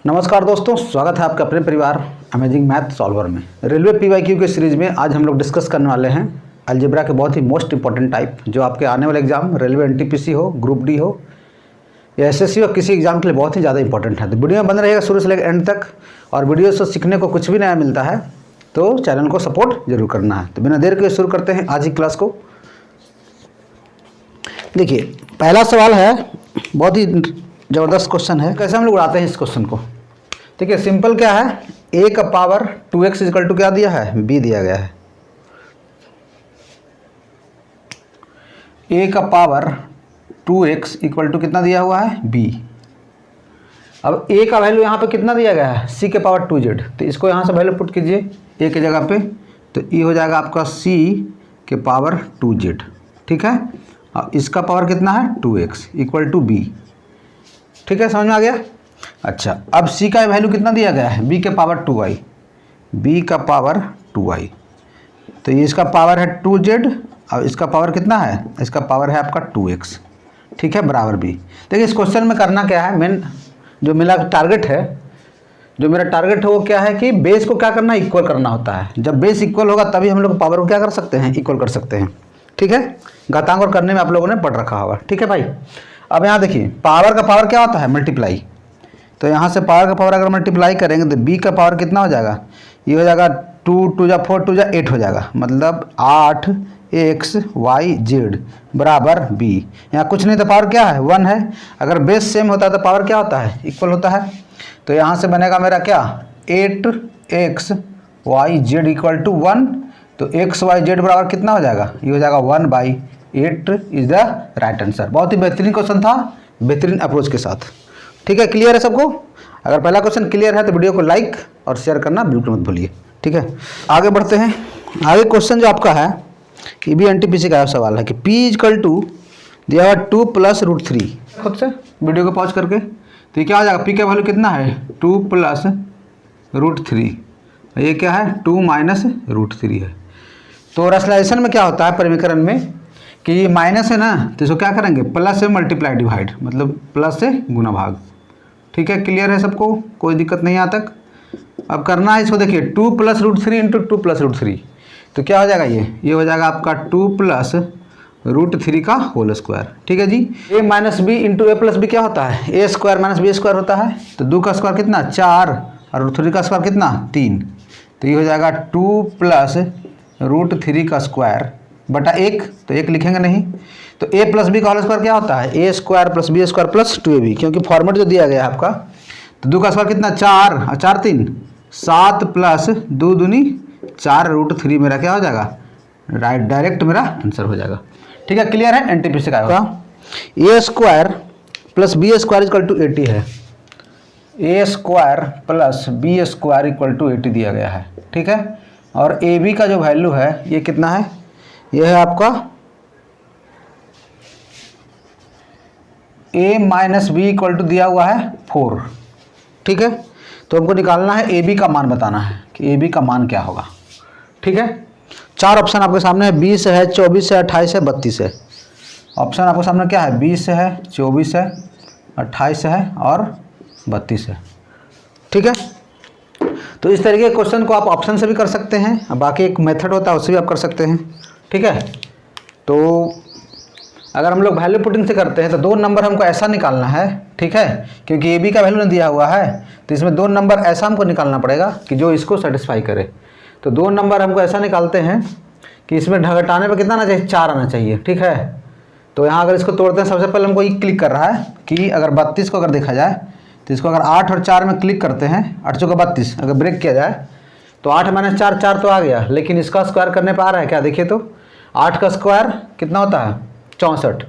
नमस्कार दोस्तों, स्वागत है आपका अपने परिवार अमेजिंग मैथ सॉल्वर में। रेलवे पीवाईक्यू के सीरीज़ में आज हम लोग डिस्कस करने वाले हैं अलजेब्रा के बहुत ही मोस्ट इंपॉर्टेंट टाइप, जो आपके आने वाले एग्जाम रेलवे एनटीपीसी हो, ग्रुप डी हो या एसएससी हो, किसी एग्जाम के लिए बहुत ही ज़्यादा इंपॉर्टेंट है। तो वीडियो में बन रहेगा शुरू से लेकर एंड तक, और वीडियो से सीखने को कुछ भी नया मिलता है तो चैनल को सपोर्ट जरूर करना है। तो बिना देर के शुरू करते हैं आज ही क्लास को। देखिए, पहला सवाल है, बहुत ही ज़बरदस्त क्वेश्चन है। कैसे हम लोग उड़ाते हैं इस क्वेश्चन को? ठीक है, सिंपल क्या है, a का पावर 2x इक्वल टू क्या दिया है, b दिया गया है। a का पावर 2x इक्वल टू कितना दिया हुआ है, b। अब a का वैल्यू यहाँ पे कितना दिया गया है, c के पावर 2z। तो इसको यहाँ से वैल्यू पुट कीजिए a की जगह पे, तो ये हो जाएगा आपका c के पावर 2z। ठीक है, अब इसका पावर कितना है 2x इक्वल टू b। ठीक है, समझ में आ गया। अच्छा, अब c का वैल्यू कितना दिया गया है, b के पावर 2i, b का पावर 2i। तो ये इसका पावर है 2z, और इसका पावर कितना है, इसका पावर है आपका 2x। ठीक है, बराबर b। देखिए, इस क्वेश्चन में करना क्या है, मेन जो मेरा टारगेट है, वो क्या है कि बेस को क्या करना, इक्वल करना होता है। जब बेस इक्वल होगा तभी हम लोग पावर को क्या कर सकते हैं, इक्वल कर सकते हैं। ठीक है, घातांक और करने में आप लोगों ने पढ़ रखा होगा। ठीक है भाई, अब यहाँ देखिए, पावर का पावर क्या होता है, मल्टीप्लाई। तो यहाँ से पावर का पावर अगर मल्टीप्लाई करेंगे तो b का पावर कितना हो जाएगा, ये हो जाएगा 2 2 जा 4 2 जा 8 हो जाएगा, मतलब 8xyz बराबर b। यहाँ कुछ नहीं तो पावर क्या है, 1 है। अगर बेस सेम होता है तो पावर क्या होता है, इक्वल होता है। तो यहाँ से बनेगा मेरा क्या, 8xyz इक्वल टू 1। तो xyz बराबर कितना हो जाएगा, ये हो जाएगा 1/8 इज द राइट आंसर। बहुत ही बेहतरीन क्वेश्चन था, बेहतरीन अप्रोच के साथ। ठीक है, क्लियर है सबको? अगर पहला क्वेश्चन क्लियर है तो वीडियो को लाइक और शेयर करना बिल्कुल मत भूलिए। ठीक है, आगे बढ़ते हैं। आगे क्वेश्चन जो आपका है, ये भी एनटीपीसी का सवाल है कि p इक्वल टू दिया हुआ 2 + √3। खुद से वीडियो को पॉज करके, तो ये क्या हो जाएगा, p का वैल्यू कितना है 2 + √3, ये क्या है 2 - √3 है। तो रेशनलाइजेशन में क्या होता है, परिमीकरण में, कि ये माइनस है ना, तो इसको क्या करेंगे, प्लस से मल्टीप्लाई डिवाइड, मतलब प्लस से गुना भाग। ठीक है, क्लियर है सबको, कोई दिक्कत नहीं यहाँ तक। अब करना है इसको, देखिए 2 + √3 इंटू 2 + √3, तो क्या हो जाएगा, ये हो जाएगा आपका 2 + √3 का होल स्क्वायर। ठीक है जी, a - b into a + b क्या होता है, a² - b² होता है। तो 2 का स्क्वायर कितना 4, और √3 का स्क्वायर कितना 3। तो ये हो जाएगा 2 + √3 का स्क्वायर बटा 1, तो 1 लिखेंगे नहीं। तो a + b का होल स्क्वायर क्या होता है, a² + b² + 2ab, क्योंकि फॉर्मेट जो दिया गया है आपका। तो 2 का स्क्वायर कितना 4, और 4 3 7 + 2 दूनी 4 √3 मेरा क्या हो जाएगा, राइट, डायरेक्ट मेरा आंसर हो जाएगा। ठीक है, क्लियर है, एनटीपीसी का होगा। a² + b² इक्वल टू 80 है, a² + b² इक्वल टू 80 दिया गया है। ठीक है, और ab का जो वैल्यू है ये कितना है, ये है आपका a - b इक्वल टू दिया हुआ है 4। ठीक है, तो हमको निकालना है ab का मान, बताना है कि ab का मान क्या होगा। ठीक है, 4 ऑप्शन आपके सामने है, 20 है, 24 है, 28 है, 32 है। ऑप्शन आपके सामने क्या है, 20 है, 24 है, 28 है और 32 है। ठीक है, तो इस तरीके के क्वेश्चन को आप ऑप्शन से भी कर सकते हैं, बाकी एक मेथड होता है उससे भी आप कर सकते हैं। ठीक है, तो अगर हम लोग वैल्यू पुटिंग से करते हैं तो 2 नंबर हमको ऐसा निकालना है। ठीक है, क्योंकि ए बी का वैल्यू नहीं दिया हुआ है, तो इसमें 2 नंबर ऐसा हमको निकालना पड़ेगा कि जो इसको सेटिस्फाई करे। तो 2 नंबर हमको ऐसा निकालते हैं कि इसमें घटाने पर कितना आना चाहिए, 4 आना चाहिए। ठीक है, तो यहाँ अगर इसको तोड़ते हैं, सबसे पहले हमको ये क्लिक कर रहा है कि अगर 32 को अगर देखा जाए तो इसको अगर 8 और 4 में क्लिक करते हैं, 8 चौका 32 अगर ब्रेक किया जाए तो 8 - 4 4 तो आ गया, लेकिन इसका स्क्वायर करने पर आ रहा है क्या, देखिए तो 8 का स्क्वायर कितना होता है 64,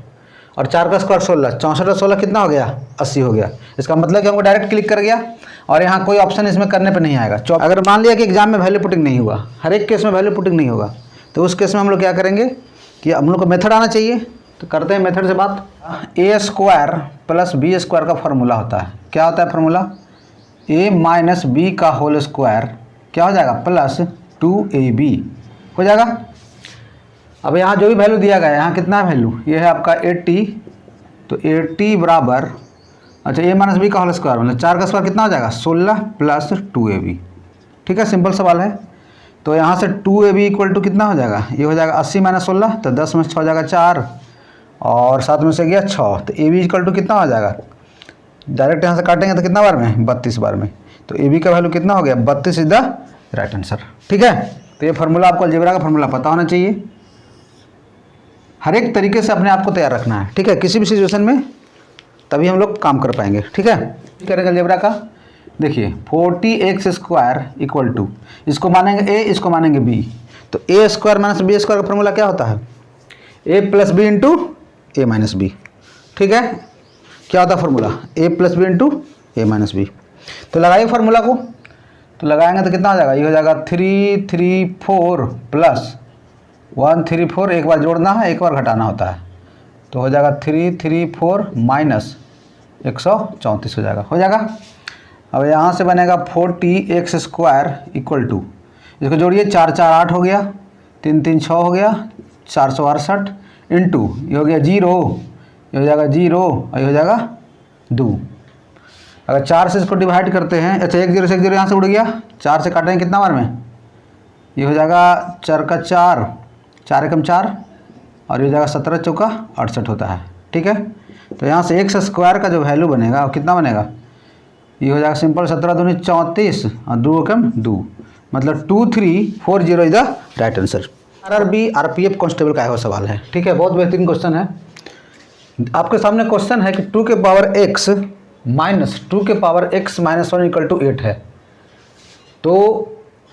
और 4 का स्क्वायर 16, 64 और 16 कितना हो गया 80 हो गया। इसका मतलब कि हमको डायरेक्ट क्लिक कर गया, और यहाँ कोई ऑप्शन इसमें करने पे नहीं आएगा। अगर मान लिया कि एग्जाम में वैल्यू पुटिंग नहीं हुआ, हर एक केस में वैल्यू पुटिंग नहीं होगा, तो उस केस में हम लोग क्या करेंगे कि हम लोग को मेथड आना चाहिए। तो करते हैं मेथड से बात। a² + b² का फार्मूला होता है, क्या होता है फार्मूला, a - b का होल स्क्वायर क्या हो जाएगा प्लस 2ab हो जाएगा। अब यहाँ जो भी वैल्यू दिया गया है, यहाँ कितना वैल्यू, ये है आपका 80, तो 80 बराबर अच्छा a माइनस बी का होल स्क्वायर मतलब 4 का स्क्वायर कितना हो जाएगा 16 प्लस 2ab। ठीक है, सिंपल सवाल है। तो यहाँ से 2ab इक्वल टू कितना हो जाएगा, ये हो जाएगा 80 माइनस 16, तो 10 में 6 हो जाएगा 4 और 7 में से गया 6, तो ab इक्वल टू कितना हो जाएगा, डायरेक्ट यहाँ से काटेंगे तो कितना बार में 32 बार में, तो ab का वैल्यू कितना हो गया 32 इज द राइट आंसर। ठीक है, तो ये फार्मूला आपको अलजेब्रा का फार्मूला पता होना चाहिए, हर एक तरीके से अपने आप को तैयार रखना है। ठीक है, किसी भी सिचुएशन में तभी हम लोग काम कर पाएंगे। ठीक है, करेंगे अलजेब्रा का। देखिए 40x स्क्वायर इक्वल टू, इसको मानेंगे a, इसको मानेंगे b, तो a square minus B square का फॉर्मूला क्या होता है a plus B into A minus B. ठीक है, क्या होता है formula a plus B into A minus B. तो लगाइए फार्मूला को, तो लगाएंगे तो कितना हो जाएगा, ये हो जाएगा 334 प्लस 134, एक बार जोड़ना है एक बार घटाना होता है, तो हो जाएगा 334 माइनस 134 हो जाएगा। अब यहाँ से बनेगा 40x स्क्वायर इक्वल टू, इसको जोड़िए 4 4 8 हो गया, 3 3 6 हो गया, 468 इंटू ये हो गया 0, ये हो जाएगा 0 और ये हो जाएगा 2। अगर 4 से इसको डिवाइड करते हैं, अच्छा 1 0 से 1 0 यहाँ से उड़ गया, 4 से काटेंगे कितना बार में, ये हो जाएगा 4 का 4, 4 एकम 4 और ये हो जाएगा 17 चौका 68 होता है। ठीक है, तो यहाँ से x स्क्वायर का जो वैल्यू बनेगा वो कितना बनेगा, ये हो जाएगा सिंपल 17 दूनी 34 और 2 एकम 2, मतलब 2340 is the right answer. RRB RPF constable का है सवाल है। ठीक है, बहुत बेहतरीन क्वेश्चन है। आपके सामने क्वेश्चन है कि 2 के पावर x माइनस 2 के power x minus 1 equal to 8 है, तो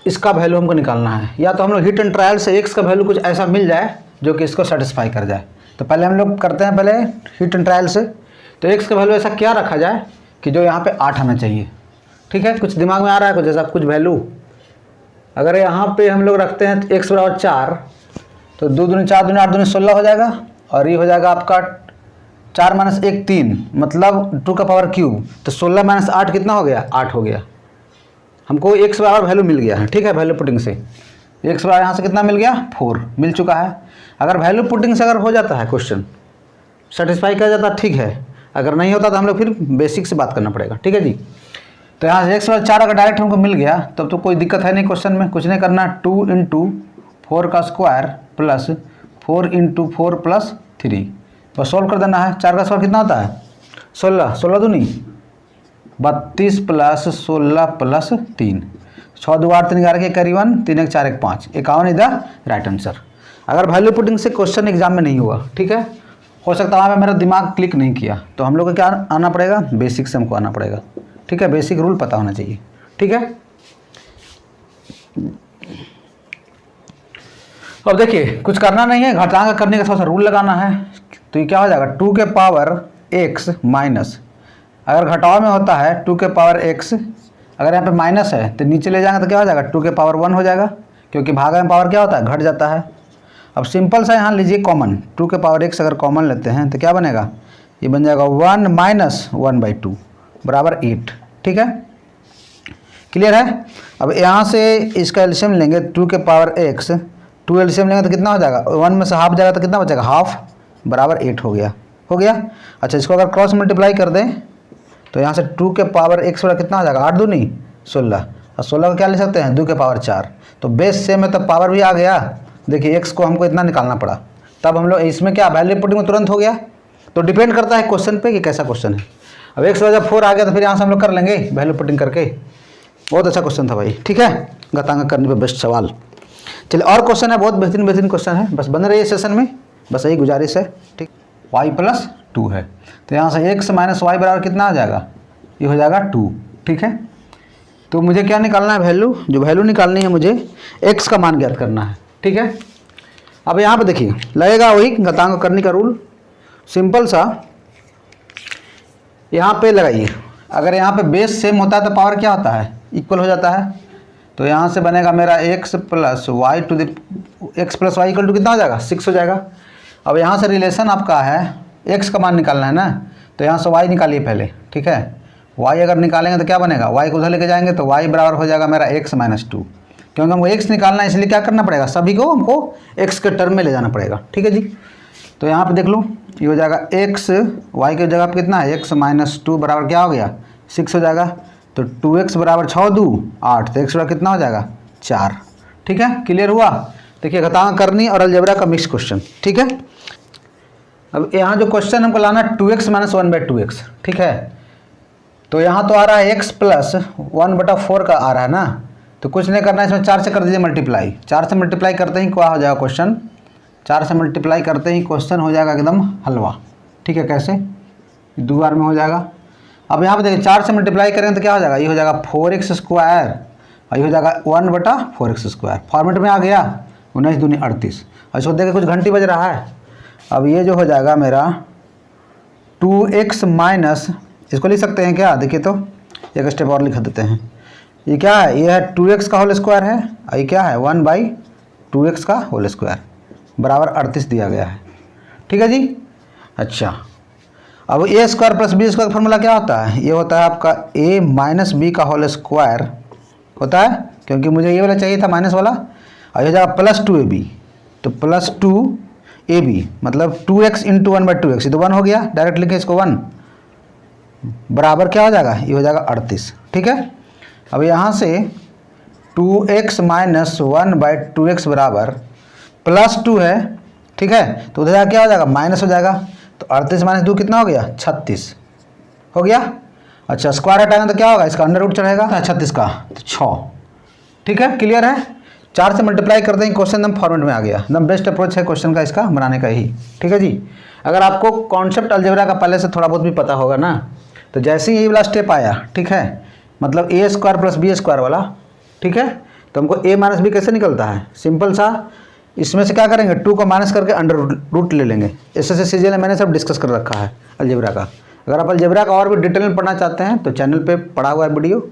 इसका वैल्यू हमको निकालना है। या तो हम लोग हिट एंड ट्रायल से x का वैल्यू कुछ ऐसा मिल जाए जो कि इसको सेटिस्फाई कर जाए, तो पहले हम लोग करते हैं पहले हिट एंड ट्रायल से। तो x का वैल्यू ऐसा क्या रखा जाए कि जो यहाँ पे 8 आना चाहिए। ठीक है, कुछ दिमाग में आ रहा है कुछ ऐसा कुछ वैल्यू, अगर यहाँ पे हम लोग रखते हैं x बराबर 4, तो 2 दूनी 4 दूनी 8 दूनी 16 हो जाएगा, और ये हो जाएगा आपका 4 माइनस 1 3, मतलब 2 का पावर क्यूब, तो 16 माइनस 8 कितना हो गया 8 हो गया। हमको x बराबर वैल्यू मिल गया है। ठीक है, वैल्यू पुटिंग से x बराबर यहाँ से कितना मिल गया 4 मिल चुका है। अगर वैल्यू पुटिंग से अगर हो जाता है क्वेश्चन सेटिस्फाई कर जाता ठीक है, अगर नहीं होता तो हम लोग फिर बेसिक से बात करना पड़ेगा। ठीक है जी, तो यहाँ से x बराबर 4 अगर डायरेक्ट हमको मिल गया तब तो कोई दिक्कत है नहीं क्वेश्चन में, कुछ नहीं करना, 2 इंटू 4 का स्क्वायर प्लस 4 इंटू 4 प्लस 3, बस सॉल्व कर देना है। 4 का स्क्वायर कितना होता है 16, 16 दूनी 32 प्लस 16 प्लस 3, 6 2 8 3 11 के करीबन 3 1 4 1 5, 51 इज द राइट आंसर। अगर वैल्यू पुटिंग से क्वेश्चन एग्जाम में नहीं हुआ, ठीक है, हो सकता है वहाँ पे मेरा दिमाग क्लिक नहीं किया, तो हम लोग को क्या आना पड़ेगा, बेसिक से हमको आना पड़ेगा। ठीक है, बेसिक रूल पता होना चाहिए। ठीक है, अब देखिए कुछ करना नहीं है, घटाएंगे करने का थोड़ा सा रूल लगाना है। तो ये क्या हो जाएगा 2 के पावर x माइनस, अगर घटाव में होता है 2 के पावर x, अगर यहाँ पे माइनस है तो नीचे ले जाएंगे तो क्या हो जाएगा 2 के पावर 1 हो जाएगा, क्योंकि भागा में पावर क्या होता है घट जाता है। अब सिंपल सा यहाँ लीजिए कॉमन, 2 के पावर x अगर कॉमन लेते हैं तो क्या बनेगा, ये बन जाएगा 1 माइनस 1/2 बराबर 8। ठीक है, क्लियर है। अब यहाँ से इसका एलसीएम लेंगे 2 के पावर x, 2 एलसीएम लेंगे तो कितना हो जाएगा, 1 में से हाफ जाएगा तो कितना बचेगा हाफ बराबर 8 हो गया। अच्छा, इसको अगर क्रॉस मल्टीप्लाई कर दें तो यहाँ से 2 के पावर x वाला कितना हो जाएगा 8 दूनी 16, और 16 का क्या ले सकते हैं 2 के पावर 4, तो बेस सेम है तब पावर भी आ गया। देखिए x को हमको इतना निकालना पड़ा, तब हम लोग इसमें क्या वैल्यू पुटिंग में तुरंत हो गया। तो डिपेंड करता है क्वेश्चन पे कि कैसा क्वेश्चन है। अब x वजह 4 आ गया तो फिर यहाँ से हम लोग कर लेंगे वैल्यू पुटिंग करके। बहुत अच्छा क्वेश्चन था भाई। ठीक है, घटांग करने पे बेस्ट सवाल। चलिए और क्वेश्चन है, बहुत बेहतरीन क्वेश्चन है, बस बने रहिए सेशन में, बस यही गुजारिश है। ठीक, y+2 है, तो यहाँ से x माइनस वाई बराबर कितना आ जाएगा, ये हो जाएगा 2। ठीक है, तो मुझे क्या निकालना है वैल्यू, जो वैल्यू निकालनी है मुझे x का मान ज्ञात करना है। ठीक है, अब यहाँ पे देखिए लगेगा वही घटांग करने का रूल, सिंपल सा यहाँ पे लगाइए। अगर यहाँ पे बेस सेम होता है तो पावर क्या होता है इक्वल हो जाता है, तो यहाँ से बनेगा मेरा x plus Y to the x plus Y equal to कितना हो जाएगा 6 हो जाएगा। अब यहाँ से रिलेशन आपका है x का मान निकालना है ना, तो यहाँ से y निकालिए पहले। ठीक है, y अगर निकालेंगे तो क्या बनेगा, y को उधर लेके जाएंगे तो y बराबर हो जाएगा मेरा x माइनस 2, क्योंकि हमको x निकालना है, इसलिए क्या करना पड़ेगा, सभी को हमको x के टर्म में ले जाना पड़ेगा। ठीक है जी, तो यहाँ पे देख लो ये हो जाएगा x, y की जगह पर कितना है x माइनस 2 बराबर क्या हो गया 6 हो जाएगा। तो 2x बराबर 6 2 8, तो x बराबर कितना हो जाएगा 4। ठीक है, क्लियर हुआ। देखिए घटाएं करनी और अलजेब्रा का मिक्स क्वेश्चन। ठीक है, अब यहाँ जो क्वेश्चन हमको लाना 2x माइनस 1/2x। ठीक है, तो यहाँ तो आ रहा है x प्लस 1/4 का आ रहा है ना, तो कुछ नहीं करना है, इसमें 4 से कर दीजिए मल्टीप्लाई। 4 से मल्टीप्लाई करते ही क्या हो जाएगा क्वेश्चन, 4 से मल्टीप्लाई करते ही क्वेश्चन हो जाएगा एकदम हलवा। ठीक है, कैसे 2 बार में हो जाएगा। अब यहाँ पे देखिए 4 से मल्टीप्लाई करेंगे तो क्या हो जाएगा, ये हो जाएगा 4x स्क्वायर और ये हो जाएगा 1/4x स्क्वायर। फॉर्मेट में आ गया 19 दूनी 38। और इसको देखिए कुछ घंटी बज रहा है। अब ये जो हो जाएगा मेरा 2x माइनस, इसको लिख सकते हैं क्या, देखिए तो एक स्टेप और लिख देते हैं। ये क्या है, ये है 2x का होल स्क्वायर है और ये क्या है 1/2x का होल स्क्वायर बराबर 38 दिया गया है। ठीक है जी। अच्छा, अब ए स्क्वायर प्लस बी स्क्वायर का फॉर्मूला क्या होता है, ये होता है आपका a माइनस बी का होल स्क्वायर होता है, क्योंकि मुझे ये वाला चाहिए था माइनस वाला, और ये हो जाएगा प्लस 2ab, तो प्लस 2ab मतलब 2x इंटू 1/2x, ये तो 1 हो गया, डायरेक्ट लिखें इसको 1 बराबर क्या हो जाएगा, ये हो जाएगा 38। ठीक है, अब यहाँ से 2x माइनस 1/2x बराबर प्लस 2 है। ठीक है, तो उधर क्या हो जाएगा माइनस हो जाएगा, तो 38 माइनस 2 कितना हो गया 36 हो गया। अच्छा, स्क्वायर हटाएंगे तो क्या होगा, इसका अंडर रूट चढ़ेगा 36 का, तो 6। ठीक है, क्लियर है। 4 से मल्टीप्लाई करते ही क्वेश्चन एकदम फॉर्मेट में आ गया। एकदम बेस्ट अप्रोच है क्वेश्चन का इसका बनाने का ही। ठीक है जी, अगर आपको कॉन्सेप्ट अलजेब्रा का पहले से थोड़ा बहुत भी पता होगा ना, तो जैसे ही ये वाला स्टेप आया, ठीक है, मतलब ए स्क्वायर प्लस बी स्क्वायर वाला, ठीक है, तो हमको ए माइनस बी कैसे निकलता है, सिंपल सा, इसमें से क्या करेंगे 2 को माइनस करके अंडर रूट ले लेंगे। एसएससी सीजीएल में मैंने सब डिस्कस कर रखा है अलजेब्रा का। अगर आप अलजेब्रा का और भी डिटेल में पढ़ना चाहते हैं तो चैनल पे पढ़ा हुआ है वीडियो,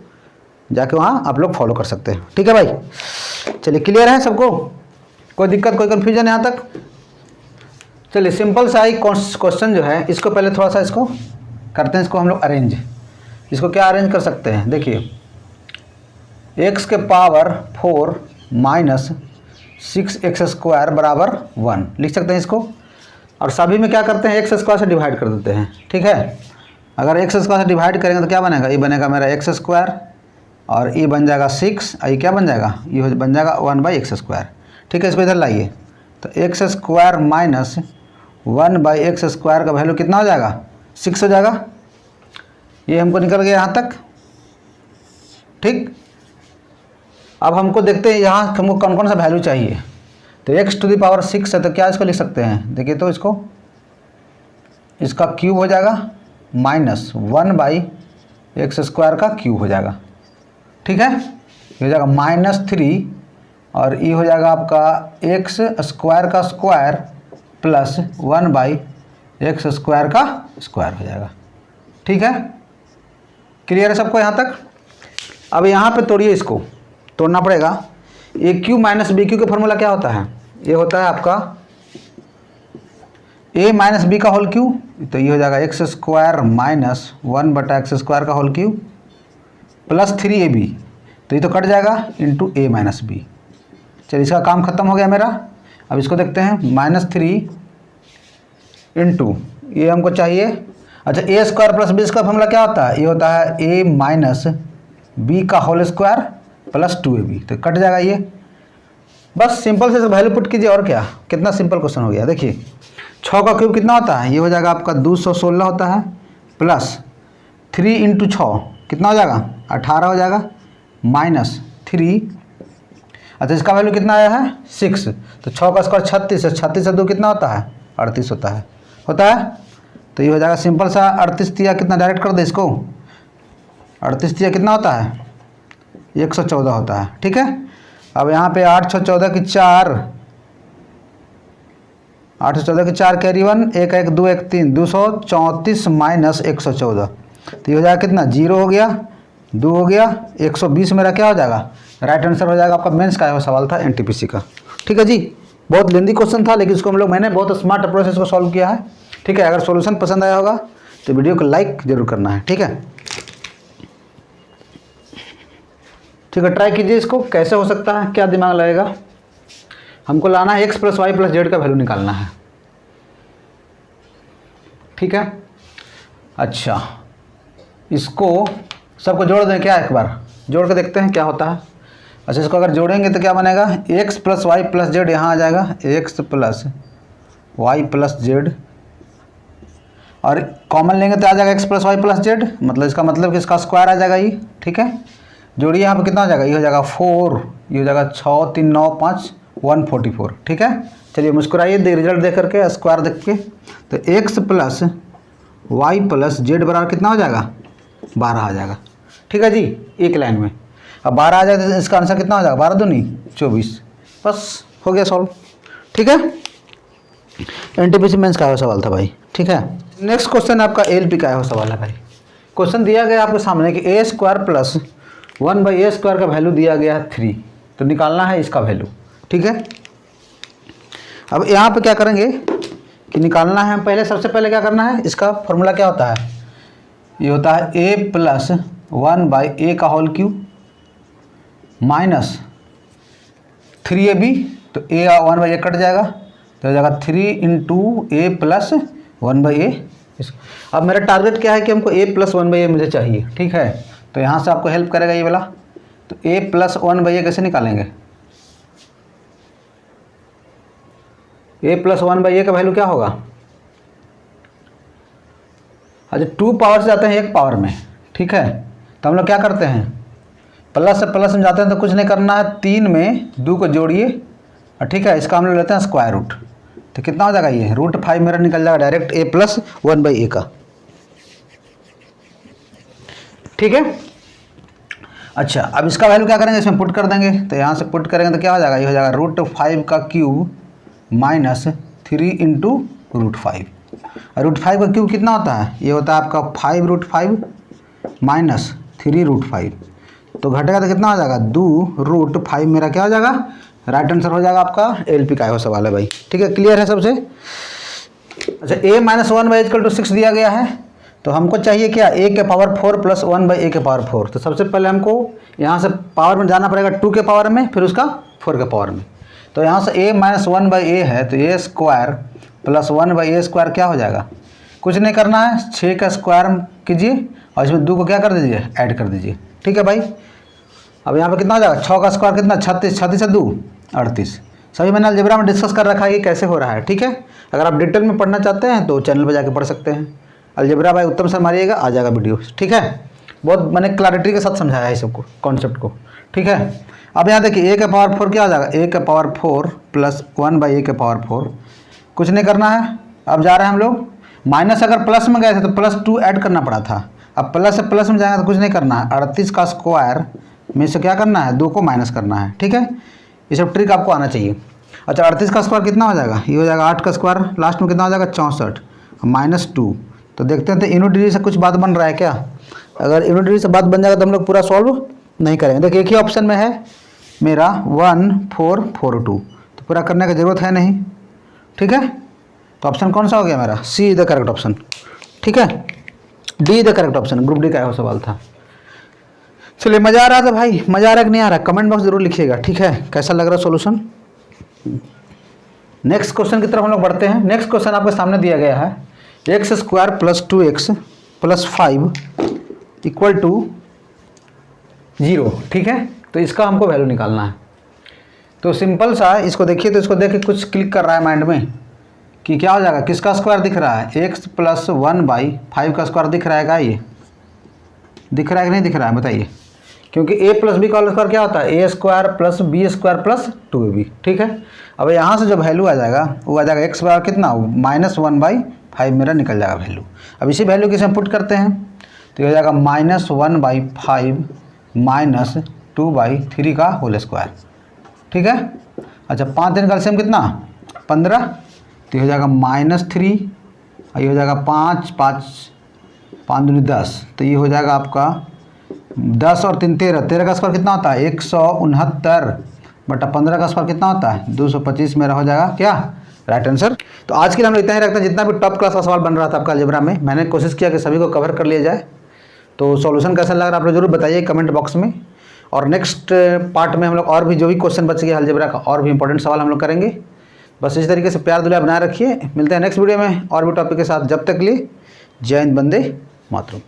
जाके वहाँ आप लोग फॉलो कर सकते हैं। ठीक है भाई, चलिए क्लियर है सबको, कोई दिक्कत कोई कन्फ्यूजन यहाँ तक। चलिए सिंपल सा ही क्वेश्चन जो है, इसको पहले थोड़ा सा इसको करते हैं, इसको हम लोग अरेंज। इसको क्या अरेंज कर सकते हैं, देखिए x के पावर 4 माइनस 6x स्क्वायर बराबर 1 लिख सकते हैं इसको। और सभी में क्या करते हैं, x स्क्वायर से डिवाइड कर देते हैं। ठीक है, अगर x स्क्वायर से डिवाइड करेंगे तो क्या बनेगा, ये बनेगा मेरा x स्क्वायर और ये बन जाएगा 6, और ये क्या बन जाएगा, ये बन जाएगा 1/x स्क्वायर। ठीक है, इसको इधर लाइए, तो x square minus 1/x square का वैल्यू कितना हो जाएगा 6 हो जाएगा। ये हमको निकल गया यहाँ तक। ठीक, अब हमको देखते हैं यहाँ हमको कौन कौन सा वैल्यू चाहिए। तो x टू द पावर 6 है, तो क्या इसको लिख सकते हैं, देखिए तो इसका क्यूब हो जाएगा माइनस 1/x स्क्वायर का क्यूब हो जाएगा। ठीक है, ये हो जाएगा -3 और ये हो जाएगा आपका x स्क्वायर का स्क्वायर प्लस 1/x स्क्वायर का स्क्वायर हो जाएगा। ठीक है, क्लियर है सबको यहाँ तक। अब यहाँ पे तोड़िए, इसको तोड़ना पड़ेगा। ए क्यू माइनस बी क्यू का फॉर्मूला क्या होता है, ये होता है आपका ए माइनस बी का होल क्यू, तो ये हो जाएगा x square minus 1/x square का होल क्यू प्लस 3ab, तो ये तो कट जाएगा इंटू ए माइनस बी। चलिए इसका काम खत्म हो गया मेरा। अब इसको देखते हैं -3 इंटू ये हमको चाहिए। अच्छा, A square plus B square formula क्या होता है, ये होता है ए माइनस बी का होल स्क्वायर प्लस 2ab, तो कट जाएगा ये। बस सिंपल से वैल्यू पुट कीजिए, और क्या, कितना सिंपल क्वेश्चन हो गया। देखिए 6 का क्यूब कितना होता है, ये हो जाएगा आपका 216 होता है, प्लस 3 इंटू 6 कितना हो जाएगा 18 हो जाएगा, -3। अच्छा, इसका वैल्यू कितना आया है 6, तो 6 का स्क्वायर 36 है, 36 से 2 कितना होता है 38 होता है। तो ये हो जाएगा सिंपल सा 38 दिया, कितना डायरेक्ट कर दे इसको, 38 दिया कितना होता है 114 होता है। ठीक है, अब यहाँ पे 8 6 14 की 4, 8 14 की 4 कैरी 1, 1 1 2 1 3, 234 माइनस 114, तो ये हो जाएगा कितना 0 हो गया, 2 हो गया, 120 मेरा क्या हो जाएगा राइट आंसर हो जाएगा। आपका मेंस का सवाल था एनटीपीसी का। ठीक है जी, बहुत लेंदी क्वेश्चन था, लेकिन इसको मैंने बहुत स्मार्ट अप्रोच से इसको सॉल्व किया है। ठीक है, अगर सॉल्यूशन पसंद आया होगा तो वीडियो को लाइक जरूर करना है। ठीक है, ठीक है, ट्राई कीजिए इसको, कैसे हो सकता है, क्या दिमाग लगेगा। हमको लाना है x + y + z का वैल्यू निकालना है। ठीक है। अच्छा, इसको सबको जोड़ दें क्या, एक बार जोड़ के देखते हैं क्या होता है। अच्छा, इसको अगर जोड़ेंगे तो क्या बनेगा, X plus Y plus Z यहाँ आ जाएगा, X plus Y plus Z, और कॉमन लेंगे तो आ जाएगा X plus Y plus Z, मतलब इसका मतलब कि इसका स्क्वायर आ जाएगा ये। ठीक है, जोड़िए यहाँ पे कितना हो जाएगा, ये हो जाएगा 4, ये हो जाएगा 6 3 9 5 144। ठीक है, चलिए मुस्कुराइए रिजल्ट देख करके, स्क्वायर देख के। तो X plus Y plus Z बराबर कितना हो जाएगा, 12 आ जाएगा। ठीक है जी, एक लाइन में। अब 12 आ जाए तो इसका आंसर कितना हो जाएगा, 12 दूनी 24। बस हो गया सॉल्व। ठीक है, एनटीपीसी मेंस का सवाल था भाई। ठीक है, नेक्स्ट क्वेश्चन आपका एलपी का सवाल है भाई। क्वेश्चन दिया गया आपके सामने कि ए स्क्वायर प्लस 1/a स्क्वायर का वैल्यू दिया गया है 3, तो निकालना है इसका वैल्यू। ठीक है, अब यहाँ पे क्या करेंगे कि निकालना है, पहले सबसे पहले क्या करना है, इसका फॉर्मूला क्या होता है, ये होता है a प्लस 1/a का होल क्यूब माइनस 3ab, तो a 1/a कट जाएगा तो हो जाएगा 3 × a प्लस 1/a। अब मेरा टारगेट क्या है कि हमको a प्लस 1/a मुझे चाहिए। ठीक है, तो यहाँ से आपको हेल्प करेगा ये वाला, तो a प्लस 1/a कैसे निकालेंगे, a प्लस 1/a का वैल्यू क्या होगा, अच्छा 2 पावर से जाते हैं 1 पावर में। ठीक है, तो हम लोग क्या करते हैं, प्लस से प्लस में जाते हैं तो कुछ नहीं करना है, 3 में 2 को जोड़िए, और ठीक है इसका हम लोग लेते हैं स्क्वायर रूट, तो कितना हो जाएगा, ये √5 मेरा निकल जाएगा डायरेक्ट a प्लस 1/a का। ठीक है, अच्छा अब इसका वैल्यू क्या करेंगे, इसमें पुट कर देंगे, तो यहाँ से पुट करेंगे तो क्या हो जाएगा, ये हो जाएगा √5 का क्यूब माइनस 3 × √5। √5 का क्यूब कितना होता है, ये होता है आपका 5√5 माइनस 3√5, तो घटेगा तो कितना हो जाएगा, 2√5 मेरा क्या हो जाएगा, राइट आंसर हो जाएगा आपका। एलपी का सवाल है भाई। ठीक है, क्लियर है सबसे। अच्छा, a माइनस 1/a = 6 दिया गया है, तो हमको चाहिए क्या, a के पावर 4 प्लस 1/a के पावर 4। तो सबसे पहले हमको यहाँ से पावर में जाना पड़ेगा 2 के पावर में, फिर उसका 4 के पावर में। तो यहाँ से a माइनस 1/a है, तो a square plus 1/a square क्या हो जाएगा, कुछ नहीं करना है, 6 का स्क्वायर कीजिए और इसमें 2 को क्या कर दीजिए, ऐड कर दीजिए। ठीक है भाई, अब यहाँ पे कितना हो जाएगा, 6 का स्क्वायर कितना, 36, 36 से 2 38। सभी मैंने अलजेब्रा में डिस्कस कर रखा है कि कैसे हो रहा है। ठीक है, अगर आप डिटेल में पढ़ना चाहते हैं तो चैनल पर जाके पढ़ सकते हैं, अलजेब्रा भाई उत्तम सर मारिएगा, आ जाएगा वीडियो। ठीक है, बहुत मैंने क्लैरिटी के साथ समझाया है सबको, कॉन्सेप्ट को। ठीक है, अब यहाँ देखिए a के पावर 4 क्या हो जाएगा, a के पावर 4 प्लस 1/a के पावर 4, कुछ नहीं करना है। अब जा रहे हैं हम लोग, माइनस अगर प्लस में गए थे तो +2 ऐड करना पड़ा था, अब प्लस से प्लस में जाएंगे तो कुछ नहीं करना है, 38 का स्क्वायर में से क्या करना है, 2 को माइनस करना है। ठीक है, ये सब ट्रिक आपको आना चाहिए। अच्छा, 38 का स्क्वायर कितना हो जाएगा, ये हो जाएगा 8 का स्क्वायर, लास्ट में कितना हो जाएगा, 64 माइनस 2। तो देखते हैं तो यूनिट डिग्री से कुछ बात बन रहा है क्या, अगर यूनिट डिग्री से बात बन जाएगा तो हम लोग पूरा सॉल्व नहीं करेंगे। देखिए एक ही ऑप्शन में है मेरा 1442, तो पूरा करने की ज़रूरत है नहीं। ठीक है, तो ऑप्शन कौन सा हो गया मेरा, सी इज द करेक्ट ऑप्शन। ठीक है, D is the correct option, group D का सवाल था। चलिए, मज़ा आ रहा था भाई, मज़ा आ रहा है कि नहीं आ रहा, कमेंट बॉक्स जरूर लिखिएगा। ठीक है, कैसा लग रहा है सॉल्यूशन। नेक्स्ट क्वेश्चन की तरफ हम लोग बढ़ते हैं। नेक्स्ट क्वेश्चन आपके सामने दिया गया है, x square plus 2x plus 5 = 0। ठीक है, तो इसका हमको वैल्यू निकालना है। तो सिंपल सा इसको देखिए, तो इसको देख के कुछ क्लिक कर रहा है माइंड में कि क्या हो जाएगा, किसका स्क्वायर दिख रहा है, x प्लस 1/5 का स्क्वायर दिख रहा है क्या, ये दिख रहा है कि नहीं दिख रहा है बताइए, क्योंकि a प्लस बी का स्क्वायर क्या होता है, a square plus B square plus 2ab। ठीक है, अब यहाँ से जो वैल्यू आ जाएगा वो आ जाएगा x बराबर कितना, -1/5 मेरा निकल जाएगा वैल्यू। अब इसी वैल्यू के इसमें पुट करते हैं तो ये हो जाएगा -1/5 माइनस 2/3 का होल स्क्वायर। ठीक है, अच्छा 5 दिन का एलसीएम कितना, 15, तो ये हो जाएगा -3, और ये हो जाएगा 5 5 5 दूनी 10, तो ये हो जाएगा आपका 10 और 3 13, 13 का स्क्वायर कितना होता है, 169 बटा 15 का स्क्वायर कितना होता है, 225 मेरा हो जाएगा क्या, राइट आंसर। तो आज के लिए हम इतना ही रखते हैं। जितना भी टॉप क्लास का सवाल बन रहा था आपका अलजेब्रा में, मैंने कोशिश किया कि सभी को कवर कर लिया जाए। तो सॉल्यूशन कैसा लग रहा है आप लोग जरूर बताइए कमेंट बॉक्स में, और नेक्स्ट पार्ट में हम लोग और भी जो भी क्वेश्चन बच गया अलजेब्रा का, और भी इंपॉर्टेंट सवाल हम लोग करेंगे। बस इस तरीके से प्यार दुलार बनाए रखिए। मिलते हैं नेक्स्ट वीडियो में और भी टॉपिक के साथ। जब तक के लिए जय हिंद, वंदे मातरम।